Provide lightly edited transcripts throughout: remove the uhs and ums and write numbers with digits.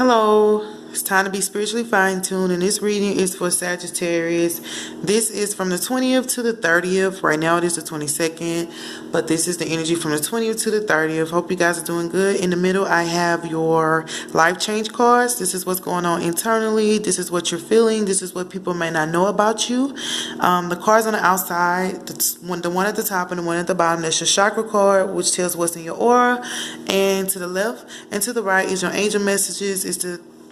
Hello, it's time to be spiritually fine-tuned, and this reading is for Sagittarius. This is from the 20th to the 30th. Right now it is the 22nd, but this is the energy from the 20th to the 30th. Hope you guys are doing good. In the middle, I have your life change cards. This is what's going on internally. This is what you're feeling. This is what people may not know about you. The cards on the outside, the one at the top and the one at the bottom, that's your chakra card, which tells what's in your aura. And to the left and to the right is your angel messages.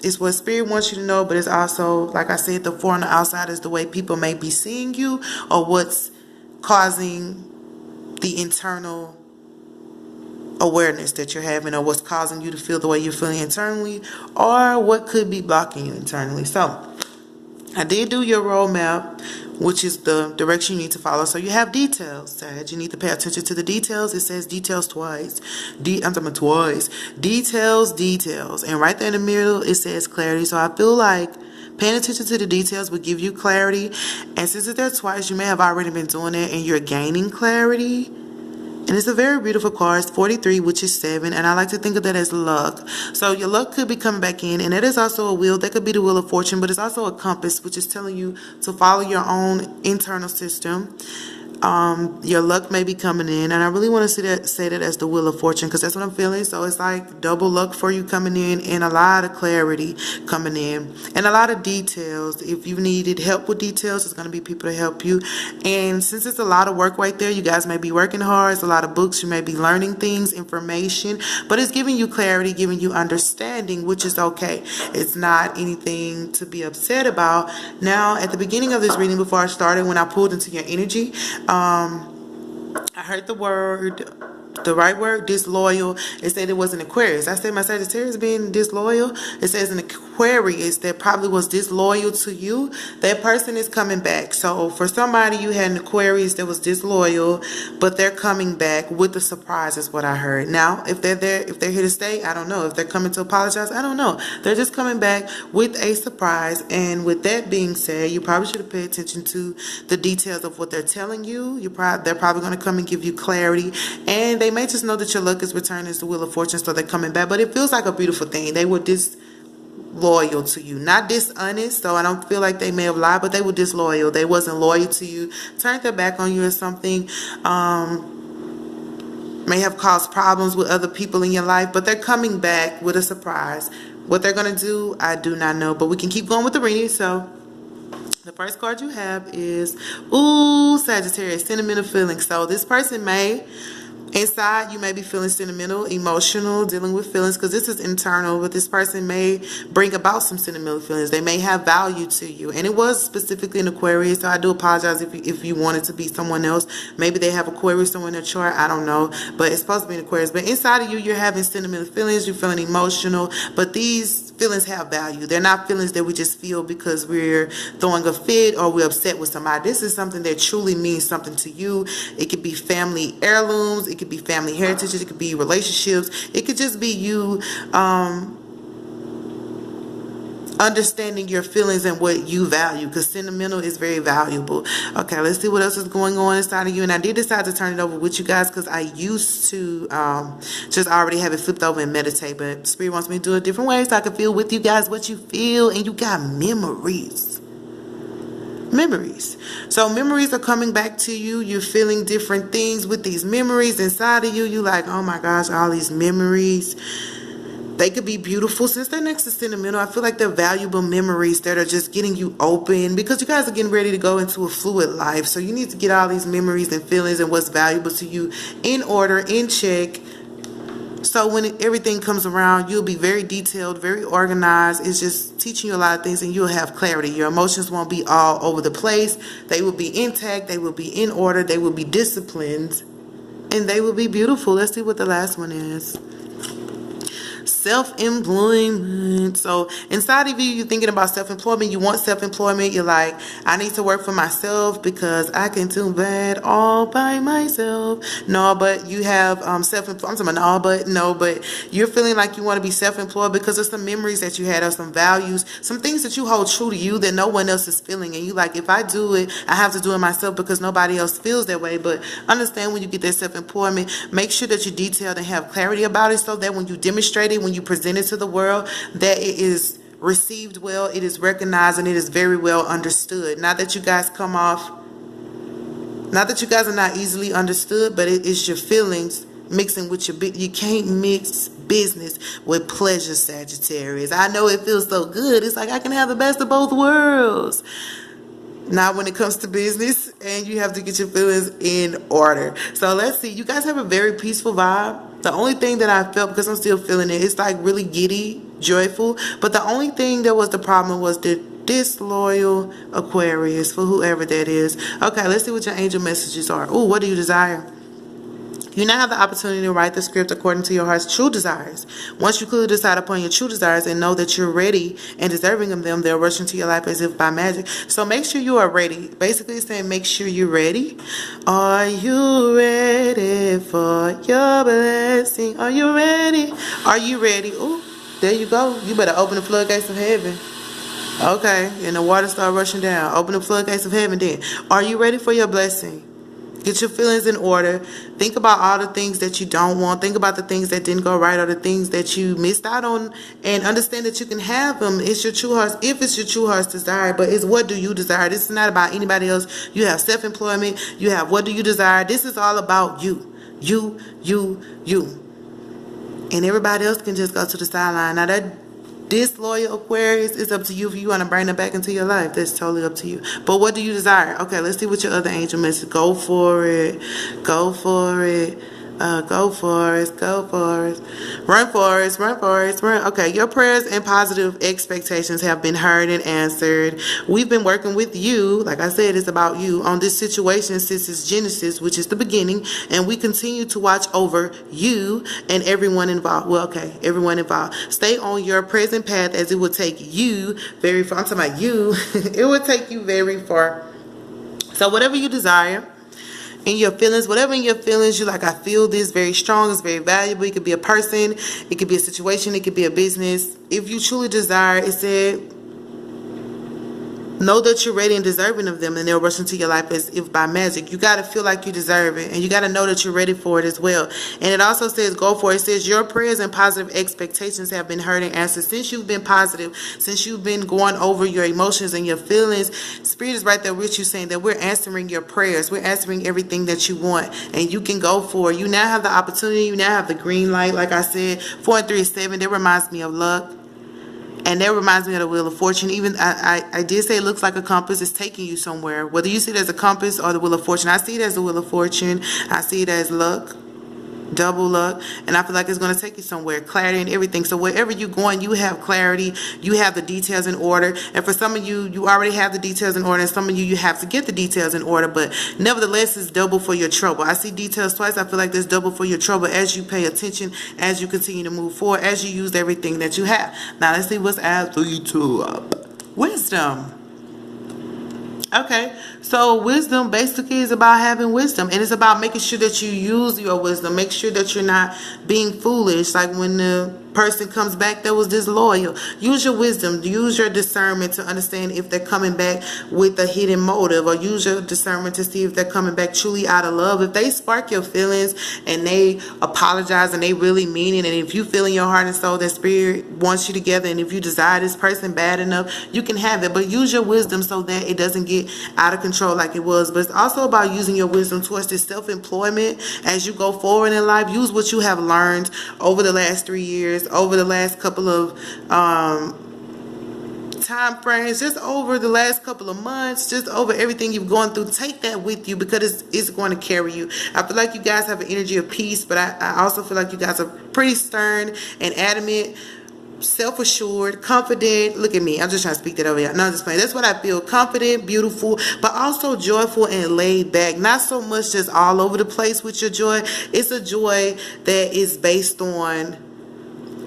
It's what spirit wants you to know, but it's also, like I said, the four on the outside is the way people may be seeing you, or what's causing the internal awareness that you're having, or what's causing you to feel the way you're feeling internally, or what could be blocking you internally. So I did do your roadmap, which is the direction you need to follow. So you have details, Sag. You need to pay attention to the details. It says details twice. I'm talking about twice. Details. And right there in the middle, it says clarity. So I feel like paying attention to the details will give you clarity. And since it's there twice, you may have already been doing it and you're gaining clarity. And it's a very beautiful card. It's 43, which is 7. And I like to think of that as luck. So your luck could be coming back in. And it is also a wheel. That could be the wheel of fortune. But it's also a compass, which is telling you to follow your own internal system. Your luck may be coming in, and I really want to say that as the wheel of fortune, because that's what I'm feeling. So it's like double luck for you coming in, and a lot of clarity coming in, and a lot of details. If you needed help with details, there's going to be people to help you. And since it's a lot of work right there, you guys may be working hard. It's a lot of books. You may be learning things, information, but it's giving you clarity, giving you understanding, which is okay. It's not anything to be upset about. Now, at the beginning of this reading, before I started, when I pulled into your energy, I heard the right word, disloyal. It said it was an Aquarius. I said my Sagittarius being disloyal. It says an Aquarius that probably was disloyal to you. That person is coming back. So for somebody, you had an Aquarius that was disloyal, but they're coming back with a surprise is what I heard. Now, if they're there, if they're here to stay, I don't know. If they're coming to apologize, I don't know. They're just coming back with a surprise. And with that being said, you probably should have paid attention to the details of what they're telling you. They're probably going to come and give you clarity. And they may just know that your luck is returning as the wheel of fortune, so they're coming back. But it feels like a beautiful thing. They were disloyal to you, not dishonest. So I don't feel like they may have lied, but they were disloyal. They wasn't loyal to you, turned their back on you or something. May have caused problems with other people in your life, but they're coming back with a surprise. What they're going to do, I do not know, but we can keep going with the reading. So the first card you have is, ooh, Sagittarius, sentimental feelings. So this person may, inside, you may be feeling sentimental, emotional, dealing with feelings, because this is internal, but this person may bring about some sentimental feelings. They may have value to you. And it was specifically an Aquarius, so I do apologize if you want it to be someone else. Maybe they have Aquarius somewhere in their chart. I don't know. But it's supposed to be an Aquarius. But inside of you, you're having sentimental feelings. You're feeling emotional. But these feelings have value. They're not feelings that we just feel because we're throwing a fit or we're upset with somebody. This is something that truly means something to you. It could be family heirlooms. It could be family heritage. It could be relationships. It could just be you understanding your feelings and what you value, because sentimental is very valuable. Okay, let's see what else is going on inside of you. And I did decide to turn it over with you guys because I used to just already have it flipped over and meditate, but Spirit wants me to do it different ways so I can feel with you guys what you feel. And you got memories. So memories are coming back to you. You're feeling different things with these memories inside of you. You like, oh my gosh, all these memories. They could be beautiful. Since they're next to sentimental, I feel like they're valuable memories that are just getting you open, because you guys are getting ready to go into a fluid life. So you need to get all these memories and feelings and what's valuable to you in order, in check. So when everything comes around, you'll be very detailed, very organized. It's just teaching you a lot of things, and you'll have clarity. Your emotions won't be all over the place. They will be intact. They will be in order. They will be disciplined, and they will be beautiful. Let's see what the last one is. Self-employment. So inside of you, you're thinking about self-employment. You want self-employment. You're like, I need to work for myself because I can do that all by myself. No, but you have self-employment. I'm talking about but you're feeling like you want to be self-employed because of some memories that you had, or some values, some things that you hold true to you that no one else is feeling. And you like, if I do it, I have to do it myself because nobody else feels that way. But understand, when you get that self-employment, make sure that you're detailed and have clarity about it, so that when you demonstrate it, it, when you present it to the world, that it is received well, it is recognized, and it is very well understood. Not that you guys come off, not that you guys are not easily understood, but it is your feelings mixing with your, you can't mix business with pleasure, Sagittarius. I know it feels so good. It's like I can have the best of both worlds. Not when it comes to business, and you have to get your feelings in order. So let's see. You guys have a very peaceful vibe. The only thing that I felt, because I'm still feeling it, it's like really giddy, joyful. But the only thing that was the problem was the disloyal Aquarius, for whoever that is. Okay, let's see what your angel messages are. Oh, what do you desire? You now have the opportunity to write the script according to your heart's true desires. Once you clearly decide upon your true desires and know that you're ready and deserving of them, they'll rush into your life as if by magic. So make sure you are ready. Basically, it's saying make sure you're ready. Are you ready for your blessing? Are you ready? Are you ready? Oh, there you go. You better open the floodgates of heaven. Okay, and the water start rushing down. Open the floodgates of heaven then. Are you ready for your blessing? Get your feelings in order. Think about all the things that you don't want. Think about the things that didn't go right or the things that you missed out on, and understand that you can have them. It's your true heart's, if it's your true heart's desire, but it's what do you desire. This is not about anybody else. You have self-employment. You have what do you desire. This is all about you. You. And everybody else can just go to the sideline. Now that disloyal Aquarius, it's up to you if you want to bring them back into your life. That's totally up to you. But what do you desire? Okay, let's see what your other angel message. Go for it. Go for it. Go for it. Go for it. Run for it. Run for it. Run. Okay, your prayers and positive expectations have been heard and answered. We've been working with you. Like I said, it's about you on this situation since it's Genesis, which is the beginning, and we continue to watch over you and everyone involved. Well, okay, everyone involved. Stay on your present path, as it will take you very far. I'm talking about you. It will take you very far. So whatever you desire, in your feelings, whatever in your feelings, you're like, I feel this very strong, it's very valuable. It could be a person, it could be a situation, it could be a business. If you truly desire, it said, know that you're ready and deserving of them, and they'll rush into your life as if by magic. You got to feel like you deserve it, and you got to know that you're ready for it as well. And it also says, go for it. It says, your prayers and positive expectations have been heard and answered. Since you've been positive, since you've been going over your emotions and your feelings, Spirit is right there with you, saying that we're answering your prayers. We're answering everything that you want, and you can go for it. You now have the opportunity. You now have the green light. Like I said, 4 and 3 is 7. That reminds me of luck. And that reminds me of the Wheel of Fortune. Even I did say it looks like a compass. It's taking you somewhere. Whether you see it as a compass or the Wheel of Fortune. I see it as the Wheel of Fortune. I see it as luck. Double luck. And I feel like it's going to take you somewhere. Clarity and everything. So wherever you're going, you have clarity. You have the details in order. And for some of you, you already have the details in order. And some of you, you have to get the details in order. But nevertheless, it's double for your trouble. I see details twice. I feel like there's double for your trouble as you pay attention, as you continue to move forward, as you use everything that you have. Now, let's see what's after you to wisdom. Okay, so wisdom basically is about having wisdom, and it's about making sure that you use your wisdom. Make sure that you're not being foolish. Like when the person comes back that was disloyal, use your wisdom, use your discernment to understand if they're coming back with a hidden motive, or use your discernment to see if they're coming back truly out of love. If they spark your feelings and they apologize and they really mean it, and if you feel in your heart and soul that Spirit wants you together, and if you desire this person bad enough, you can have it. But use your wisdom so that it doesn't get out of control like it was. But it's also about using your wisdom towards this self-employment as you go forward in life. Use what you have learned over the last 3 years, over the last couple of time frames, just over the last couple of months, just over everything you've gone through. Take that with you, because it's going to carry you. I feel like you guys have an energy of peace, but I also feel like you guys are pretty stern and adamant, self-assured, confident. Look at me, I'm just trying to speak that over here. No, I'm just playing. That's what I feel. Confident, beautiful, but also joyful and laid back. Not so much just all over the place with your joy. It's a joy that is based on,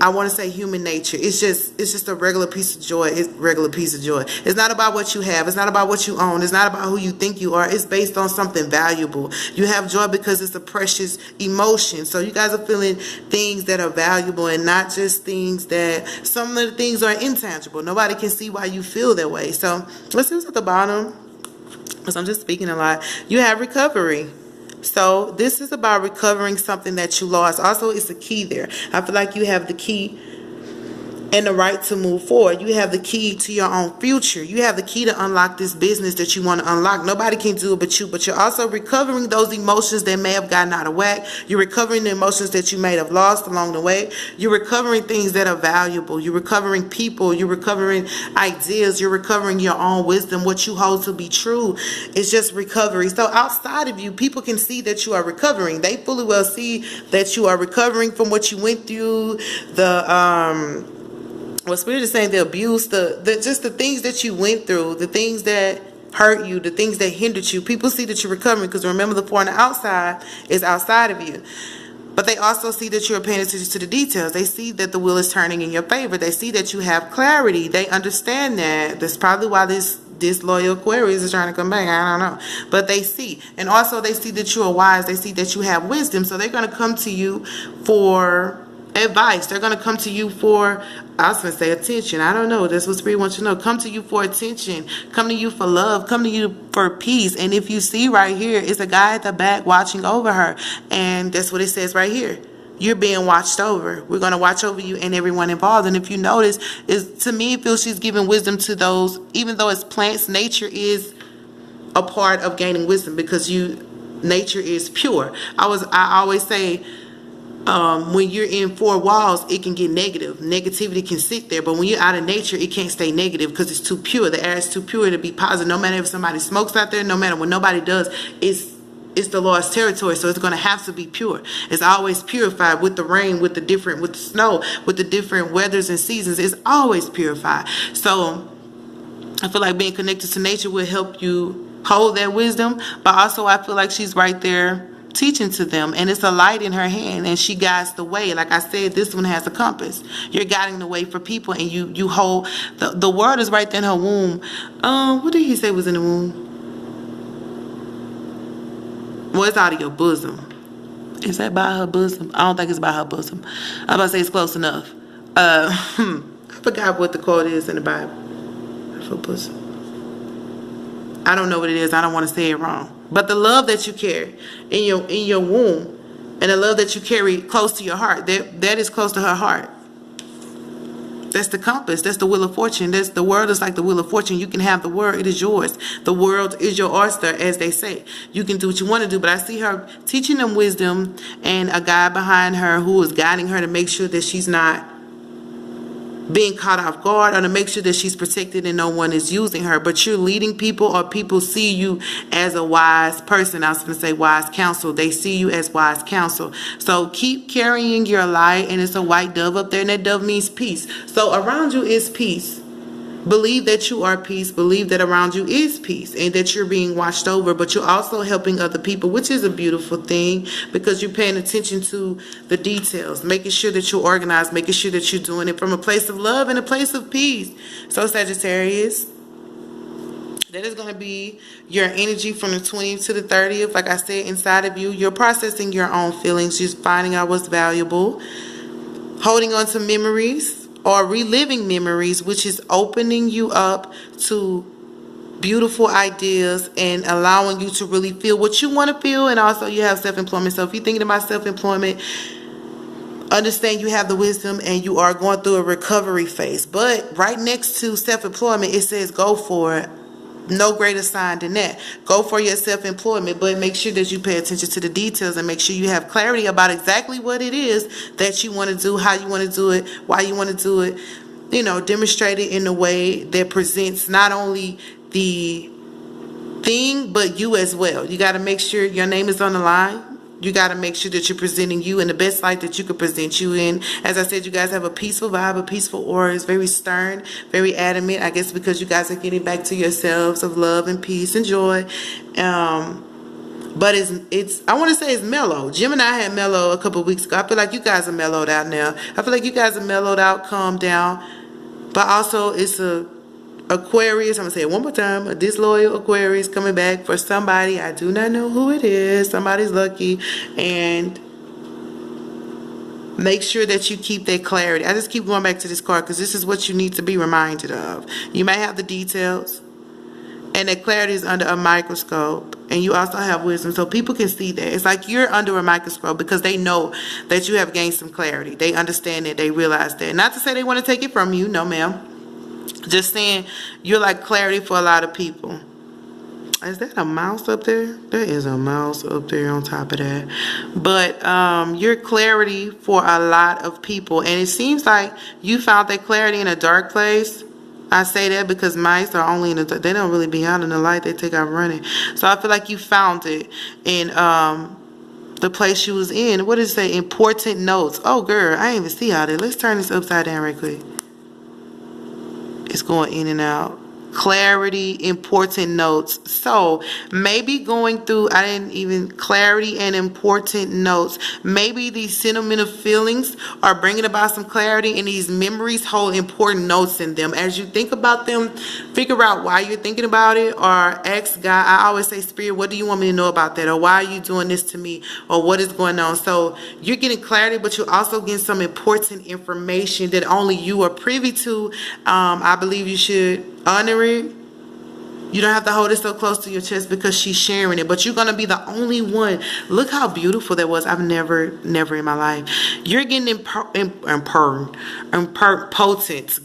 I want to say, human nature. It's just a regular piece of joy. It's a regular piece of joy. It's not about what you have. It's not about what you own. It's not about who you think you are. It's based on something valuable. You have joy because it's a precious emotion. So you guys are feeling things that are valuable, and not just things that, some of the things are intangible. Nobody can see why you feel that way. So let's see what's at the bottom, because I'm just speaking a lot. You have recovery. So this is about recovering something that you lost. Also, it's a key there. I feel like you have the key and the right to move forward. You have the key to your own future. You have the key to unlock this business that you want to unlock. Nobody can do it but you. But you're also recovering those emotions that may have gotten out of whack. You're recovering the emotions that you may have lost along the way. You're recovering things that are valuable. You're recovering people. You're recovering ideas. You're recovering your own wisdom. What you hold to be true is just recovery. So outside of you, people can see that you are recovering. They fully well see that you are recovering from what you went through, what Spirit is saying, the abuse, just the things that you went through, the things that hurt you, the things that hindered you. People see that you're recovering, because remember, the 4 on the outside is outside of you. But they also see that you're paying attention to the details. They see that the wheel is turning in your favor. They see that you have clarity. They understand that. That's probably why this loyal Aquarius is trying to come back. I don't know. But they see. And also they see that you are wise. They see that you have wisdom. So they're going to come to you for advice. They're going to come to you for, I was going to say attention. I don't know. That's what Spirit wants you to know. Come to you for attention. Come to you for love. Come to you for peace. And if you see right here, it's a guy at the back watching over her. And that's what it says right here. You're being watched over. We're going to watch over you and everyone involved. And if you notice, to me, it feels she's giving wisdom to those, even though it's plants, nature is a part of gaining wisdom, because nature is pure. I always say, when you're in 4 walls, it can get negative. Negativity can sit there. But when you're out of nature, it can't stay negative, because it's too pure. The air is too pure to be positive. No matter if somebody smokes out there, no matter what nobody does, it's the Lord's territory. So it's going to have to be pure. It's always purified with the rain, with the snow, with the different weathers and seasons. It's always purified. So I feel like being connected to nature will help you hold that wisdom. But also I feel like she's right there teaching to them, and it's a light in her hand, and she guides the way. Like I said, this one has a compass. You're guiding the way for people, and you hold the word is right there in her womb. What did he say was in the womb? Well, it's out of your bosom. Is that by her bosom? I don't think it's by her bosom. I'm about to say it's close enough. I forgot what the quote is in the Bible for bosom. I don't know what it is. I don't want to say it wrong. But the love that you carry in your womb, and the love that you carry close to your heart, that is close to her heart. That's the compass. That's the wheel of fortune. The world is like the wheel of fortune. You can have the world. It is yours. The world is your oyster, as they say. You can do what you want to do. But I see her teaching them wisdom, and a guy behind her who is guiding her to make sure that she's not being caught off guard, or to make sure that she's protected and no one is using her. But you're leading people, or people see you as a wise person. I was going to say wise counsel. They see you as wise counsel. So keep carrying your light, and it's a white dove up there, and that dove means peace. So around you is peace. Believe that you are peace. Believe that around you is peace, and that you're being watched over, but you're also helping other people, which is a beautiful thing, because you're paying attention to the details, making sure that you're organized, making sure that you're doing it from a place of love and a place of peace. So Sagittarius, that is going to be your energy from the 20th to the 30th. Like I said, inside of you, you're processing your own feelings. You're finding out what's valuable, holding on to memories, or reliving memories, which is opening you up to beautiful ideas and allowing you to really feel what you want to feel. And also you have self-employment. So if you're thinking about self-employment, understand you have the wisdom, and you are going through a recovery phase. But right next to self-employment, it says go for it. No greater sign than that. Go for your self-employment, but make sure that you pay attention to the details, and make sure you have clarity about exactly what it is that you want to do, how you want to do it, why you want to do it. You know, demonstrate it in a way that presents not only the thing, but you as well. You got to make sure your name is on the line. You got to make sure that you're presenting you in the best light that you could present you in. As I said, you guys have a peaceful vibe, a peaceful aura. It's very stern, very adamant. I guess because you guys are getting back to yourselves of love and peace and joy. But it's I want to say it's mellow. Gemini had mellow a couple of weeks ago. I feel like you guys are mellowed out now. I feel like you guys are mellowed out, calmed down. But also it's a Aquarius, I'm going to say it one more time, a disloyal Aquarius coming back for somebody. I do not know who it is. Somebody's lucky. And make sure that you keep that clarity. I just keep going back to this card, because this is what you need to be reminded of. You may have the details, And that clarity is under a microscope. And you also have wisdom. So people can see that. It's like you're under a microscope because they know that you have gained some clarity. They understand it. They realize that. Not to say they want to take it from you. No, ma'am. Just saying you're like clarity for a lot of people. Is that a mouse up there? There is a mouse up there on top of that. But you're clarity for a lot of people. And it seems like you found that clarity in a dark place. I say that because mice are only in the dark. They don't really be out in the light. They take off running. So I feel like you found it in the place you was in. What does it say? Important notes. Oh, girl, I didn't even see all that. Let's turn this upside down right quick. It's going in and out. Clarity, important notes. So maybe going through, I didn't even, clarity and important notes. Maybe these sentimental feelings are bringing about some clarity, and these memories hold important notes in them. As you think about them, figure out why you're thinking about it, or ask God. I always say, Spirit, what do you want me to know about that? Or why are you doing this to me? Or what is going on? So you're getting clarity, but you're also getting some important information that only you are privy to. I believe you should honor it. You don't have to hold it so close to your chest because she's sharing it, but you're going to be the only one. Look how beautiful that was. I've never in my life. You're getting potent,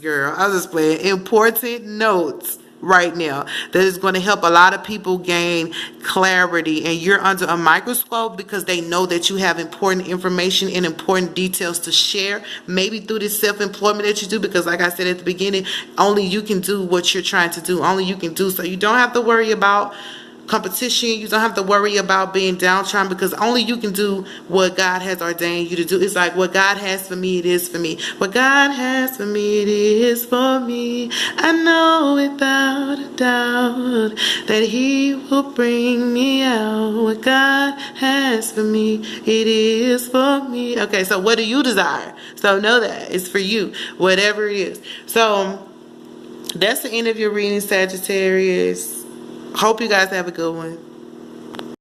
girl. I was just playing. Important notes right now that is going to help a lot of people gain clarity, and you're under a microscope because they know that you have important information and important details to share, maybe through this self-employment that you do, because like I said at the beginning, only you can do what you're trying to do. Only you can do. So you don't have to worry about competition. You don't have to worry about being downtrodden, because only you can do what God has ordained you to do. It's like, what God has for me, it is for me. What God has for me, it is for me. I know without a doubt that He will bring me out. What God has for me, it is for me. Okay, so what do you desire? So know that it's for you, whatever it is. So that's the end of your reading, Sagittarius. Hope you guys have a good one.